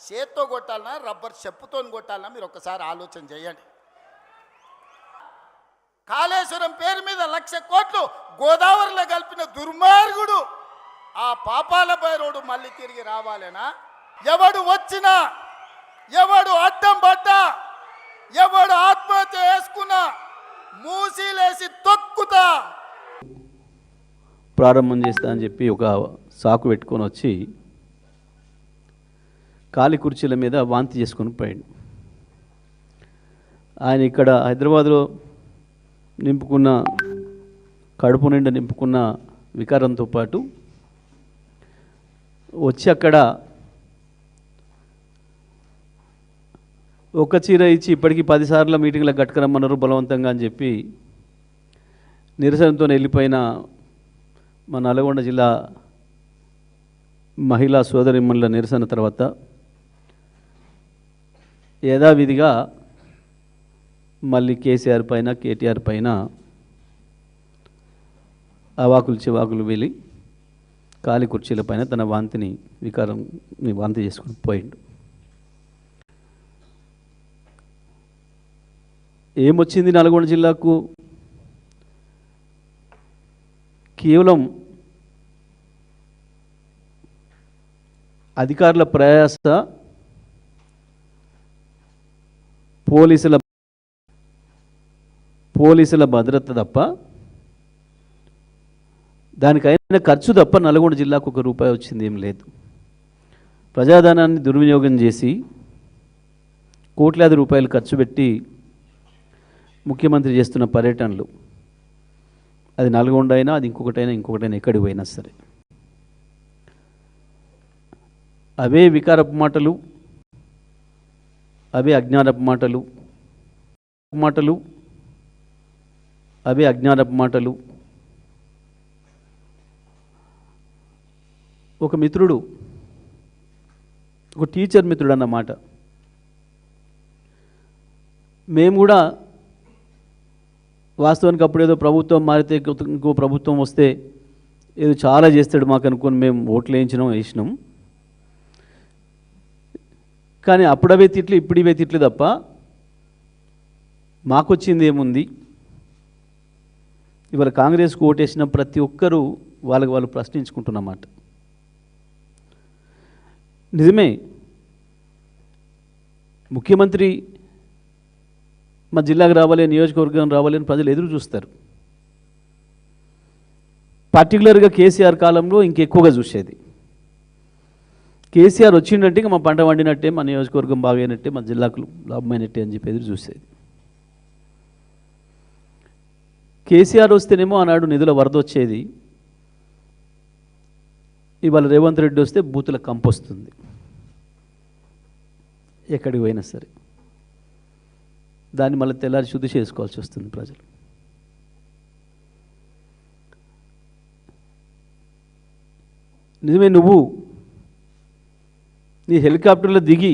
చేత్తో కొట్టాలన్నా రబ్బర్ చెప్పుతో కొట్టాలన్నా మీరు ఒకసారి ఆలోచన చేయండి. కాళేశ్వరం పేరు మీద 1,00,000 కోట్లు గోదావరిలో కలిపిన దుర్మార్గుడు ఆ పాపాల భైరవుడు మళ్ళీ తిరిగి రావాలేనా? ఎవడు వచ్చినా, ఎవడు అడ్డం పడ్డా, ఎవడు ఆత్మహత్య చేసుకున్నా మూసీలేసి తొక్కుతా. ప్రారంభం చేస్తా అని చెప్పి ఒక సాకు పెట్టుకొని వచ్చి ఖాళీ కుర్చీల మీద వాంతి చేసుకొని పోయాడు. ఆయన ఇక్కడ హైదరాబాద్లో నింపుకున్న కడుపు నిండా నింపుకున్న వికారంతో పాటు వచ్చి అక్కడ ఒక చీర ఇచ్చి ఇప్పటికీ 10 సార్లు మీటింగ్లకు గట్టుకురమ్మన్నారు బలవంతంగా అని చెప్పి నిరసనతో వెళ్ళిపోయిన మా నల్గొండ జిల్లా మహిళా సోదరిమణుల నిరసన తర్వాత యథావిధిగా మళ్ళీ కేసీఆర్ పైన కేటీఆర్ పైన అవాకులు చివాకులు వెళ్ళి ఖాళీ కుర్చీల పైన తన వికారాన్ని వాంతి చేసుకుని పోయిండు. ఏమొచ్చింది నల్గొండ జిల్లాకు? కేవలం అధికారుల ప్రయాస, పోలీసుల భద్రత తప్ప, దానికైనా ఖర్చు తప్ప నల్గొండ జిల్లాకు ₹1 వచ్చింది ఏం లేదు. ప్రజాధనాన్ని దుర్వినియోగం చేసి కోట్లాది రూపాయలు ఖర్చు పెట్టి ముఖ్యమంత్రి చేస్తున్న పర్యటనలు, అది నల్గొండ అయినా అది ఇంకొకటైనా ఎక్కడికి పోయినా సరే అవే వికారపు మాటలు, అవే అజ్ఞానపు మాటలు. ఒక మిత్రుడు, ఒక టీచర్ మిత్రుడు అన్నమాట, మేము కూడా వాస్తవానికి అప్పుడు ఏదో ప్రభుత్వం మారితే ఇంకో ప్రభుత్వం వస్తే ఏదో చాలా చేస్తాడు మాకు అనుకొని మేము ఓట్లు వేసినాం. కానీ అప్పుడవే తిట్లు ఇప్పుడు ఇవే తిట్లు తప్ప మాకొచ్చింది ఏముంది? ఇవాళ కాంగ్రెస్కు ఓటేసిన ప్రతి ఒక్కరూ వాళ్ళు ప్రశ్నించుకుంటున్నమాట. నిజమే, ముఖ్యమంత్రి మా జిల్లాకు రావాలి, నియోజకవర్గం రావాలి అని ప్రజలు ఎదురు చూస్తారు. పర్టికులర్గా కేసీఆర్ కాలంలో ఇంకెక్కువగా చూసేది. కేసీఆర్ వచ్చిందంటే ఇంకా మా పంట వండినట్టే, మా నియోజకవర్గం బాగైనట్టే, మా జిల్లాకు లాభమైనట్టే అని చెప్పి ఎదురు చూసేది. కేసీఆర్ వస్తేనేమో ఆనాడు నిధుల వరద వచ్చేది. ఇవాళ రేవంత్ రెడ్డి వస్తే బూతుల కంపు వస్తుంది. ఎక్కడికి పోయినా సరే దాన్ని మళ్ళీ తెల్లారి శుద్ధి చేసుకోవాల్సి వస్తుంది ప్రజలు. నిజమే, నువ్వు నీ హెలికాప్టర్లో దిగి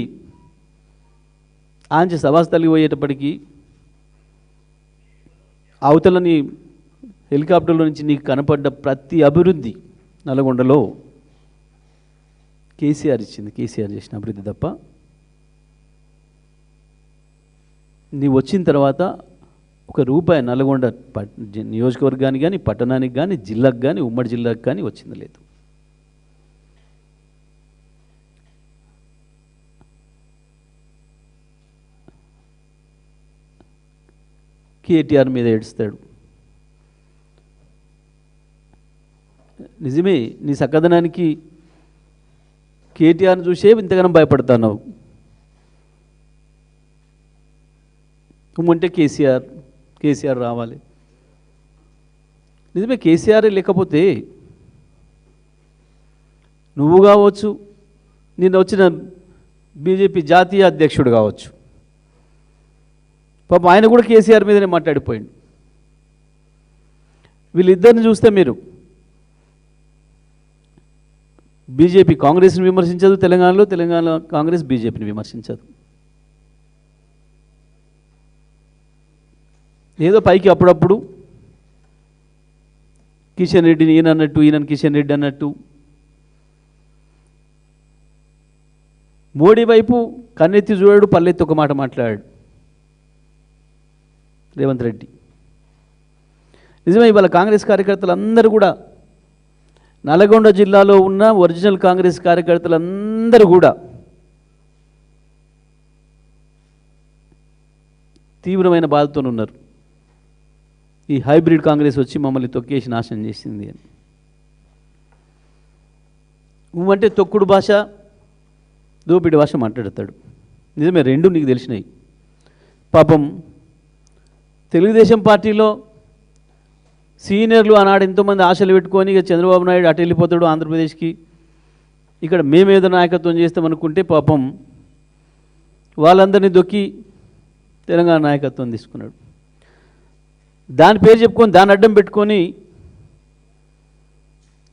ఆంచి సభాస్థలికి పోయేటప్పటికీ అవతల నీ హెలికాప్టర్లో నుంచి నీకు కనపడ్డ ప్రతి అభివృద్ధి నల్గొండలో కేసీఆర్ చేసిన అభివృద్ధి తప్ప నీ వచ్చిన తర్వాత ₹1 నల్గొండ నియోజకవర్గానికి కానీ, పట్టణానికి కానీ, జిల్లాకు కానీ, ఉమ్మడి జిల్లాకు కానీ వచ్చింది లేదు. కేటీఆర్ మీద ఏడుస్తాడు. నిజమే, నీ చక్కదనానికి కేటీఆర్ని చూసే ఇంతగానో భయపడుతున్నావు. ఉమ్మంటే కేసీఆర్ రావాలి. నిజమే, కేసీఆర్ లేకపోతే నువ్వు కావచ్చు, నిన్న వచ్చిన బీజేపీ జాతీయ అధ్యక్షుడు కావచ్చు, పాపం ఆయన కూడా కేసీఆర్ మీదనే మాట్లాడిపోయిండు. వీళ్ళిద్దరిని చూస్తే మీరు బీజేపీ కాంగ్రెస్ని విమర్శించదు, తెలంగాణ కాంగ్రెస్ బీజేపీని విమర్శించదు. ఏదో పైకి అప్పుడప్పుడు కిషన్ రెడ్డిని ఈయన అన్నట్టు, ఈయన కిషన్ రెడ్డి అన్నట్టు మోడీ వైపు కన్నెత్తి చూడాడు, పల్లెత్తి ఒక మాట మాట్లాడాడు రేవంత్ రెడ్డి. నిజమే, ఇవాళ కాంగ్రెస్ కార్యకర్తలందరూ కూడా, నల్గొండ జిల్లాలో ఉన్న ఒరిజినల్ కాంగ్రెస్ కార్యకర్తలందరూ కూడా తీవ్రమైన బాధతో ఉన్నారు. ఈ హైబ్రిడ్ కాంగ్రెస్ వచ్చి మమ్మల్ని తొక్కేసి నాశనం చేసింది అని. అంటే తొక్కుడు భాష, దోపిడి భాష మాట్లాడతాడు. నిజమే, రెండు నీకు తెలిసినాయి. పాపం తెలుగుదేశం పార్టీలో సీనియర్లు ఆనాడు ఎంతోమంది ఆశలు పెట్టుకొని ఇక చంద్రబాబు నాయుడు అటు వెళ్ళిపోతాడు ఆంధ్రప్రదేశ్కి, ఇక్కడ మేమేదో నాయకత్వం చేస్తామనుకుంటే పాపం వాళ్ళందరినీ దొక్కి తెలంగాణ నాయకత్వం తీసుకున్నాడు. దాని పేరు చెప్పుకొని దాన్ని అడ్డం పెట్టుకొని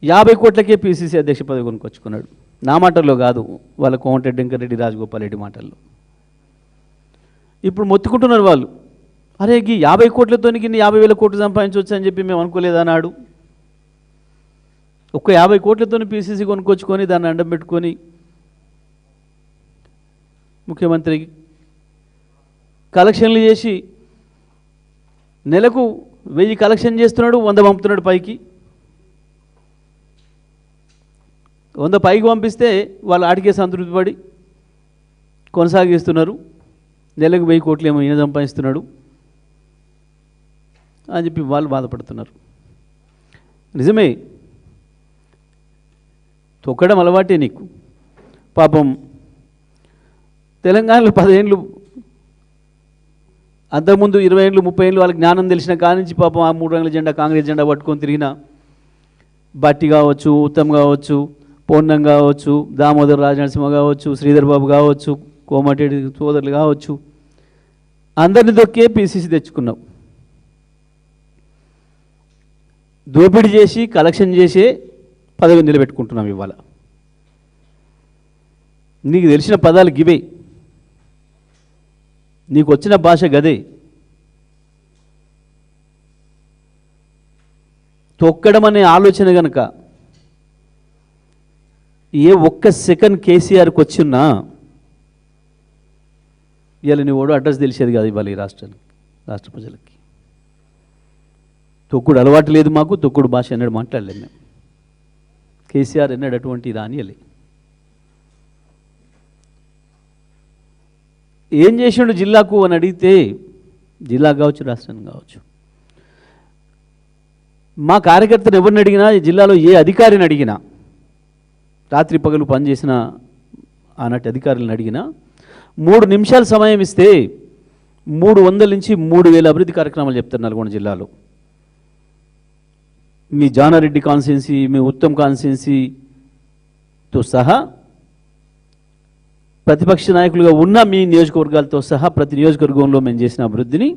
50 కోట్లకే పిసిసి అధ్యక్ష పదవి కొనుక్కొచ్చుకున్నాడు. నా మాటల్లో కాదు, వాళ్ళ కోమటిరెడ్డి వెంకటరెడ్డి, రాజగోపాల్ రెడ్డి మాటల్లో. ఇప్పుడు మొత్తుకుంటున్నారు వాళ్ళు, అరే ఈ 50 కోట్లతో 50,000 కోట్లు సంపాదించవచ్చు అని చెప్పి మేము అనుకోలేదా నాడు. ఒక్క 50 కోట్లతో పిసిసి కొనుక్కొచ్చుకొని దాన్ని అడ్డం పెట్టుకొని ముఖ్యమంత్రికి కలెక్షన్లు చేసి నెలకు 1000 కలెక్షన్ చేస్తున్నాడు, 100 పంపుతున్నాడు పైకి. 100 పైకి పంపిస్తే వాళ్ళు ఆటికే సంతృప్తి పడి కొనసాగిస్తున్నారు. నెలకు 1000 కోట్లు ఏమో ఈయన సంపాదిస్తున్నాడు అని చెప్పి వాళ్ళు బాధపడుతున్నారు. నిజమే, తొక్కడం అలవాటే నీకు. పాపం తెలంగాణలో 10 ఏళ్ళు, అంతకుముందు 20 ఏళ్ళు 30 ఏళ్ళు వాళ్ళకి జ్ఞానం తెలిసిన కానించి పాపం ఆ 3 రంగుల జెండా, కాంగ్రెస్ జెండా పట్టుకొని తిరిగిన బట్టి కావచ్చు, ఉత్తమ్ కావచ్చు, పొన్నం కావచ్చు, దామోదర్ రాజనరసింహ కావచ్చు, శ్రీధర్ బాబు కావచ్చు, కోమటిరెడ్డి సోదరులు కావచ్చు, అందరిని దొక్కే పిసిసి తెచ్చుకున్నావు. దోపిడీ చేసి కలెక్షన్ చేసే పదవి నిలబెట్టుకుంటున్నాం ఇవాళ. నీకు తెలిసిన పదాలు గివే, నీకు వచ్చిన భాష గదే. తొక్కడం అనే ఆలోచన కనుక ఏ ఒక్క సెకండ్ కేసీఆర్కి వచ్చిన్నా ఇవాళ నీ ఓడు అడ్రస్ తెలిసేది కాదు ఇవాళ ఈ రాష్ట్రానికి, రాష్ట్ర ప్రజలకి. తొక్కుడు అలవాటు లేదు మాకు, తొక్కుడు భాష ఎన్నడూ మాట్లాడలేదు మేము. కేసీఆర్ ఎన్నడూ అటువంటి రానియలే. ఏం చేసిండు జిల్లాకు అని అడిగితే, జిల్లా కావచ్చు, రాష్ట్రానికి కావచ్చు, మా కార్యకర్తను ఎవరిని అడిగినా, ఈ జిల్లాలో ఏ అధికారిని అడిగినా, రాత్రి పగలు పనిచేసిన ఆనాటి అధికారులను అడిగినా 3 నిమిషాలు సమయం ఇస్తే 300 నుంచి 3000 అభివృద్ధి కార్యక్రమాలు చెప్తారు నల్గొండ జిల్లాలో. మీ జానారెడ్డి కాన్స్టిట్యున్సీ, మీ ఉత్తమ్ కాన్స్టిట్యున్సీతో సహా, ప్రతిపక్ష నాయకులుగా ఉన్న మీ నియోజకవర్గాలతో సహా ప్రతి నియోజకవర్గంలో మేము చేసిన అభివృద్ధిని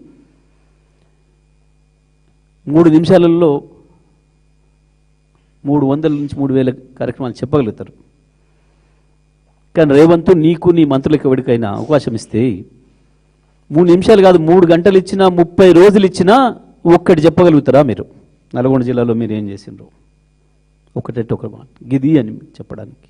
3 నిమిషాలలో 300 నుంచి 3000 కార్యక్రమాలు చెప్పగలుగుతారు. కానీ రేవంత్ నీకు నీ మంత్రులకు ఎవరికైనా అవకాశం ఇస్తే 3 నిమిషాలు కాదు, 3 గంటలు ఇచ్చినా, 30 రోజులు ఇచ్చినా ఒక్కటి చెప్పగలుగుతారా మీరు? నల్గొండ జిల్లాలో మీరు ఏం చేసిండ్రు? ఒకటే ఒక మాట గిది అని చెప్పడానికి.